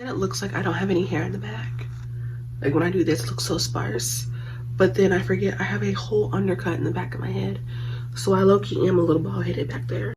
it looks like I don't have any hair in the back. Like when I do this, it looks so sparse. But then I forget I have a whole undercut in the back of my head. So I low-key am a little bald-headed back there.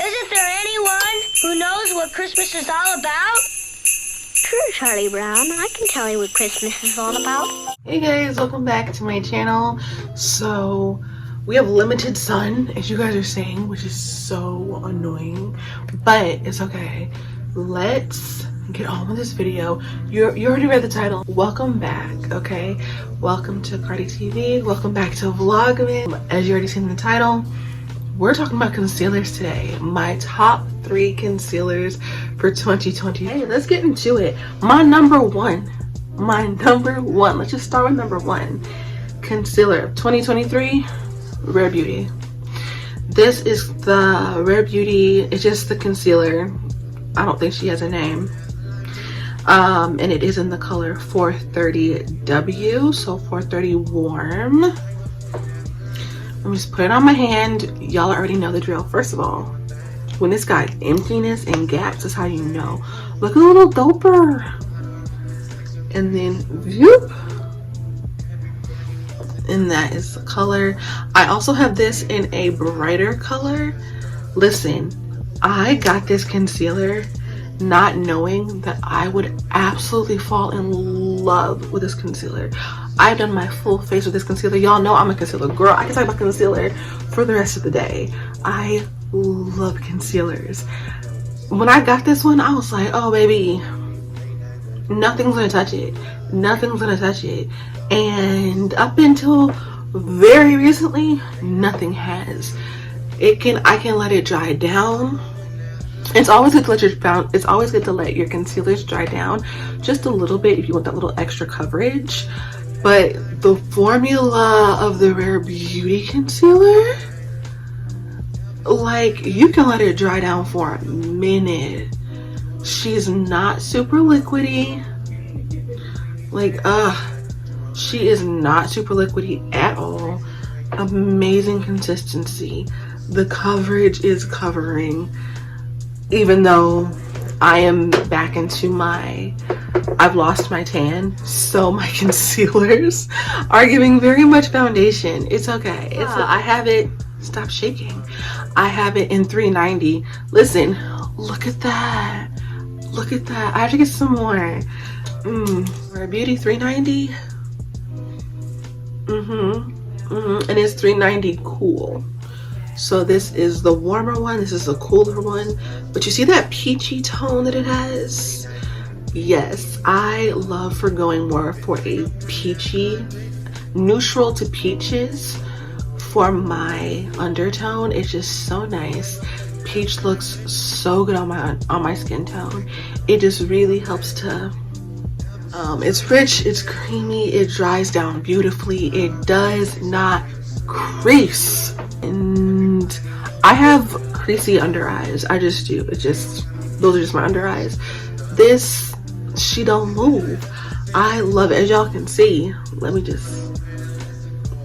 Isn't there anyone who knows what Christmas is all about? Sure, Charlie Brown. I can tell you what Christmas is all about. Hey guys, welcome back to my channel. So we have limited sun, as you guys are saying, which is so annoying, but it's okay. Let's get on with this video. You already read the title. Welcome back, okay? Welcome to Cardi TV. Welcome back to Vlogmas. As you already seen in the title, we're talking about concealers today. My top 3 concealers for 2020. Hey, let's get into it. My number one. Let's just start with number 1. Concealer of 2023, Rare Beauty. This is the Rare Beauty. It's just the concealer. I don't think she has a name. And it is in the color 430W, so 430 warm. Let me just put it on my hand. Y'all already know the drill. First of all, when it's got emptiness and gaps, is how you know. Look a little doper. And then, whoop. And that is the color. I also have this in a brighter color. Listen, I got this concealer not knowing that I would absolutely fall in love with this concealer. I've done my full face with this concealer. Y'all know I'm a concealer girl. I can talk about concealer for the rest of the day. I love concealers. When I got this one, I was like, oh baby, nothing's gonna touch it. Nothing's gonna touch it. And up until very recently, nothing has. I can let it dry down. It's always good to let your concealers dry down just a little bit if you want that little extra coverage. But the formula of the Rare Beauty concealer, like, you can let it dry down for a minute. She's not super liquidy. Like, she is not super liquidy at all. Amazing consistency. The coverage is covering. Even though I am back into I've lost my tan, so my concealers are giving very much foundation. It's okay. It's okay. I have it. Stop shaking. I have it in 390. Listen, look at that. Look at that. I have to get some more. Rare Beauty 390. And it's 390 cool. So this is the warmer one, this is the cooler one. But you see that peachy tone that it has? Yes, I love going more for a peachy, neutral to peaches for my undertone. It's just so nice. Peach looks so good on my skin tone. It just really helps to, it's rich, it's creamy, it dries down beautifully. It does not crease. And I have creasy under eyes. I just do. Those are just my under eyes. This, she don't move. I love it. As y'all can see, let me just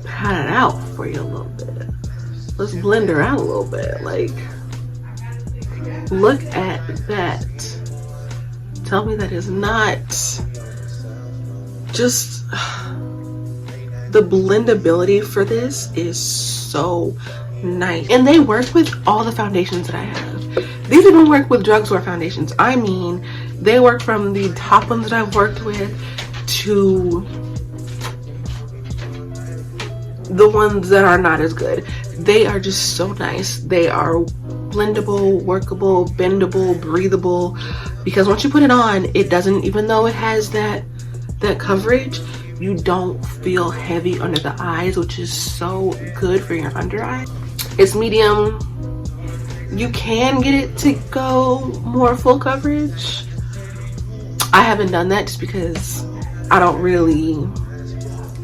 pat it out for you a little bit. Let's blend her out a little bit. Like, look at that. Tell me that is not just, the blendability for this is so nice. And they work with all the foundations that I have. These even work with drugstore foundations. I mean, they work from the top ones that I've worked with to the ones that are not as good. They are just so nice. They are blendable, workable, bendable, breathable. Because once you put it on, it doesn't, even though it has that coverage, you don't feel heavy under the eyes, which is so good for your under eye. It's medium. You can get it to go more full coverage. I haven't done that just because I don't really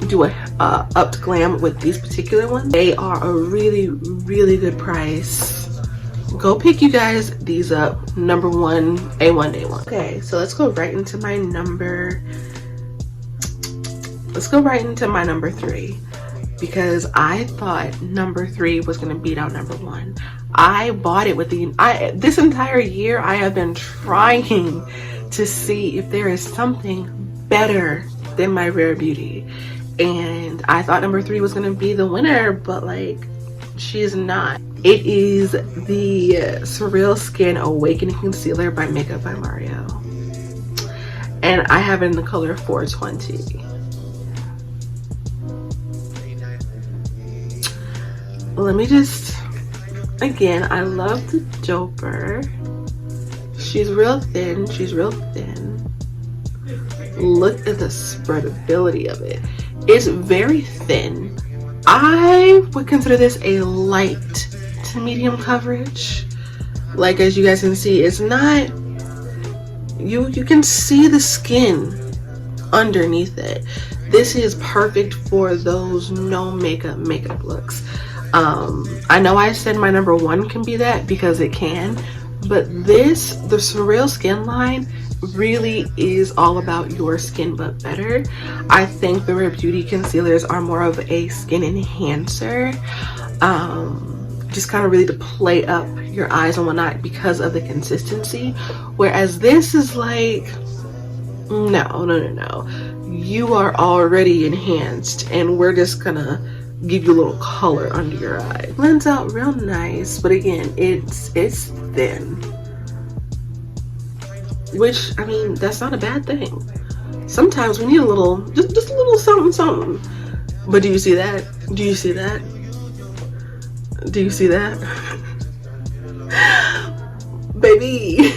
do a up to glam with these particular ones. They are a really, really good price. Go pick you guys these up. Number 1, A1 Day 1. Okay, so let's go right into my number. Let's go right into my number 3, because I thought number 3 was gonna beat out number 1. I bought it with this entire year I have been trying to see if there is something better than my Rare Beauty. And I thought number 3 was gonna be the winner, but like, she is not. It is the Surreal Skin Awakening Concealer by Makeup by Mario. And I have it in the color 420. Let me just, again, I love the Joper. She's real thin, she's real thin. Look at the spreadability of it. It's very thin. I would consider this a light to medium coverage. Like, as you guys can see, it's not, you can see the skin underneath it. This is perfect for those no makeup looks. I know I said my number 1 can be that, because it can, but this, the Surreal Skin line, really is all about your skin but better. I think the Rare Beauty concealers are more of a skin enhancer, just kind of really to play up your eyes and whatnot because of the consistency, whereas this is like, no, you are already enhanced and we're just gonna give you a little color under your eye. Blends out real nice, but again, it's thin, which, I mean, that's not a bad thing. Sometimes we need a little, just a little something. But do you see that? Do you see that? Do you see that? Baby,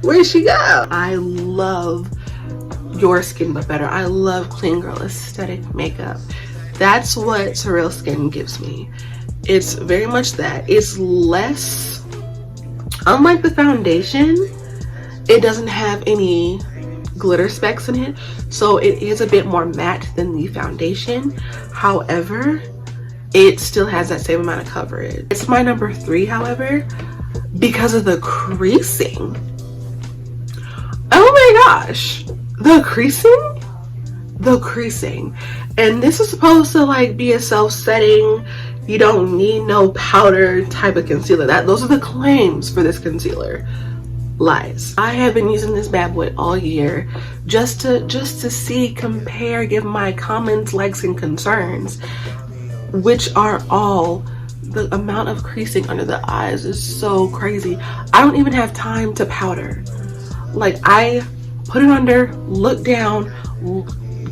where'd she go? I love your skin but better. I love clean girl aesthetic makeup. That's what Surreal Skin gives me. It's very much that. It's less, unlike the foundation, it doesn't have any glitter specks in it, so it is a bit more matte than the foundation. However, it still has that same amount of coverage. It's my number 3, however, because of the creasing. Oh my gosh, the creasing. And this is supposed to like be a self-setting, you don't need no powder type of concealer. Those are the claims for this concealer. Lies. I have been using this bad boy all year just to see, compare, give my comments, likes, and concerns, which are all the amount of creasing under the eyes is so crazy. I don't even have time to powder. Like, I put it under, look down,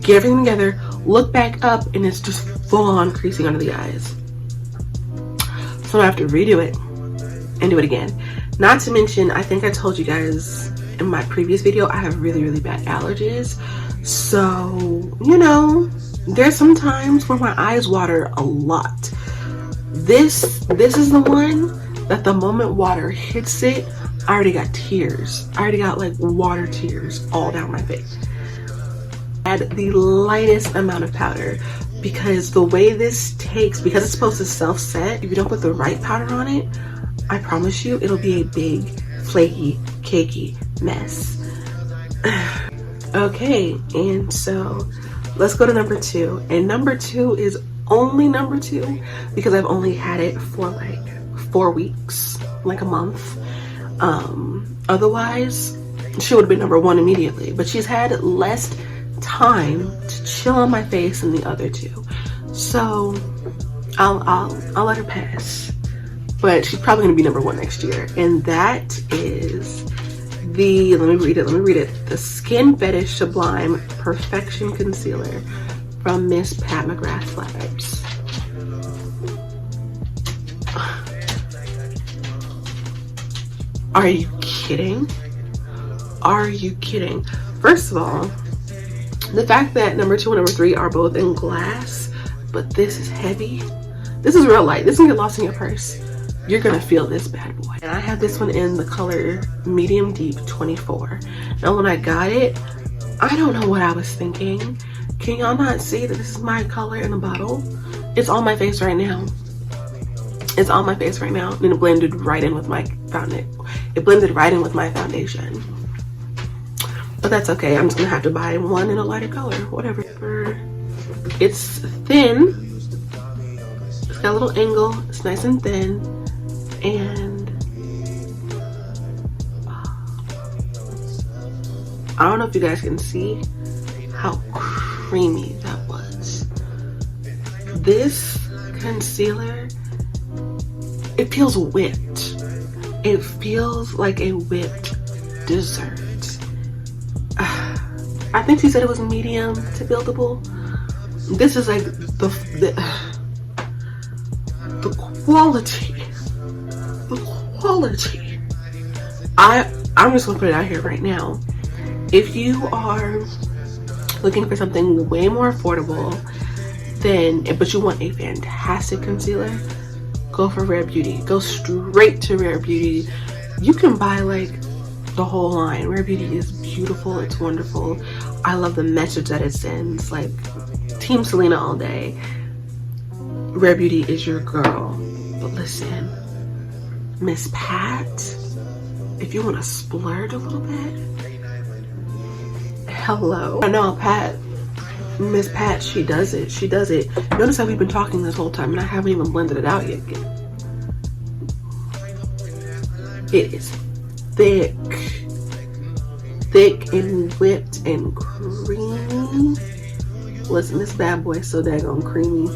get everything together, look back up, and it's just full on creasing under the eyes. So I have to redo it and do it again. Not to mention, I think I told you guys in my previous video, I have really bad allergies. So, you know, there's some times where my eyes water a lot. This is the one that the moment water hits it, I already got tears. I already got like water tears all down my face. Add the lightest amount of powder, because the way this takes, because it's supposed to self-set, if you don't put the right powder on it, I promise you it'll be a big, flaky, cakey mess. Okay, and so let's go to number 2. And number 2 is only number 2 because I've only had it for like 4 weeks, like a month. Otherwise, she would have been number 1 immediately. But she's had less time to chill on my face than the other 2. So I'll let her pass. But she's probably gonna be number 1 next year. And that is the, let me read it. The Skin Fetish Sublime Perfection Concealer from Miss Pat McGrath Labs. Are you kidding? Are you kidding? First of all, the fact that number 2 and number 3 are both in glass, but this is heavy. This is real light. This can get lost in your purse. You're gonna feel this bad boy. And I have this one in the color Medium Deep 24. Now when I got it, I don't know what I was thinking. Can y'all not see that this is my color in the bottle? It's on my face right now. It's on my face right now, and it blended right in with my foundation. It blended right in with my foundation. But that's okay. I'm just gonna have to buy one in a lighter color, whatever. It's thin. It's got a little angle. It's nice and thin. And I don't know if you guys can see how creamy that was. This concealer, it feels whipped. It feels like a whipped dessert. I think she said it was medium to buildable. This is like the quality. The quality. I'm just gonna put it out here right now. If you are looking for something way more affordable but you want a fantastic concealer, go for Rare Beauty. Go straight to Rare Beauty. You can buy like the whole line. Rare Beauty is beautiful. It's wonderful. I love the message that it sends. Like, Team Selena all day. Rare Beauty is your girl. But listen, Miss Pat, if you want to splurge a little bit, hello. I know Miss Pat, she does it. She does it. Notice how we've been talking this whole time and I haven't even blended it out yet. It is thick and whipped and creamy. Listen, this bad boy is so daggone creamy.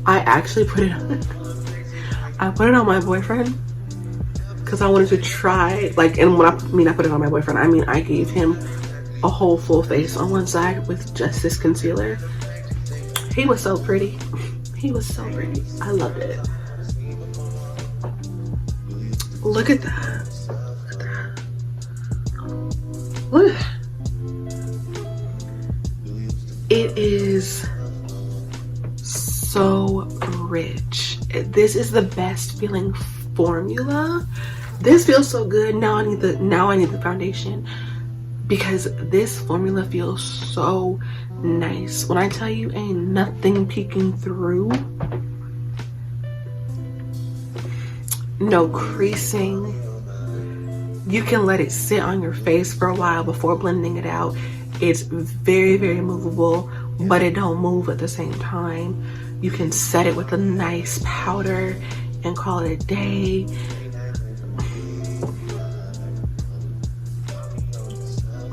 I actually put it on. I put it on my boyfriend because I wanted to try, like, and when I put it on my boyfriend, I mean I gave him a whole full face on one side with just this concealer. He was so pretty. He was so pretty. I loved it. Look at that. Look at that. It is so rich. This is the best feeling formula. This feels so good. Now I need the foundation because this formula feels so nice. When I tell you ain't nothing peeking through, no creasing. You can let it sit on your face for a while before blending it out. It's very, very movable, but it don't move at the same time. You can set it with a nice powder and call it a day.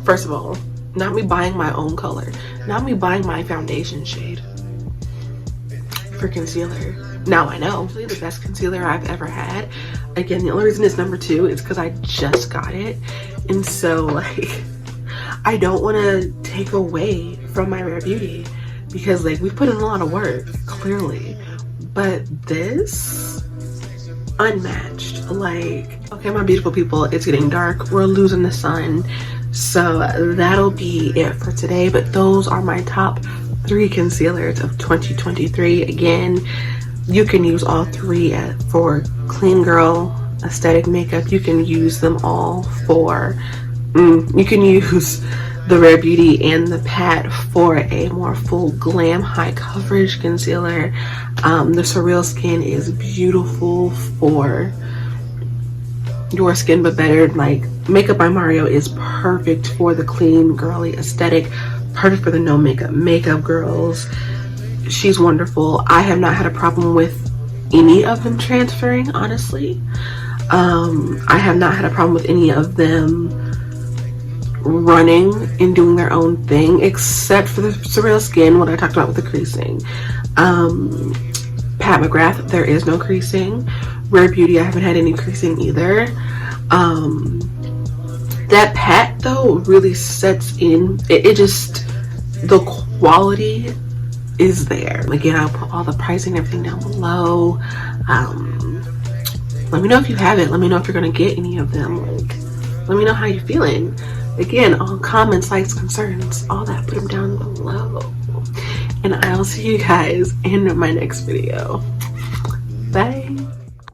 First of all, not me buying my own color, not me buying my foundation shade for concealer. Now I know, it's the best concealer I've ever had. Again, the only reason it's number 2 is because I just got it. And so, like, I don't want to take away from my Rare Beauty because, like, we put in a lot of work, clearly. But this, unmatched. Like, okay, my beautiful people, it's getting dark. We're losing the sun. So that'll be it for today. But those are my top 3 concealers of 2023. Again, you can use all 3 for clean girl aesthetic makeup. You can use them all for, you can use the Rare Beauty and the Pat for a more full glam high coverage concealer. The Surreal Skin is beautiful for your skin, but better. Like, Makeup by Mario is perfect for the clean girly aesthetic, perfect for the no makeup girls. She's wonderful. I have not had a problem with any of them transferring, honestly. I have not had a problem with any of them running and doing their own thing, except for the Surreal Skin, what I talked about with the creasing. Pat McGrath, there is no creasing. Rare Beauty, I haven't had any creasing either. That Pat, though, really sets in. It just, the quality is there. Again, I'll put all the pricing and everything down below. Let me know if you have it. Let me know if you're gonna get any of them. Like, let me know how you're feeling. Again, all comments, likes, concerns, all that, put them down below. And I'll see you guys in my next video. Bye.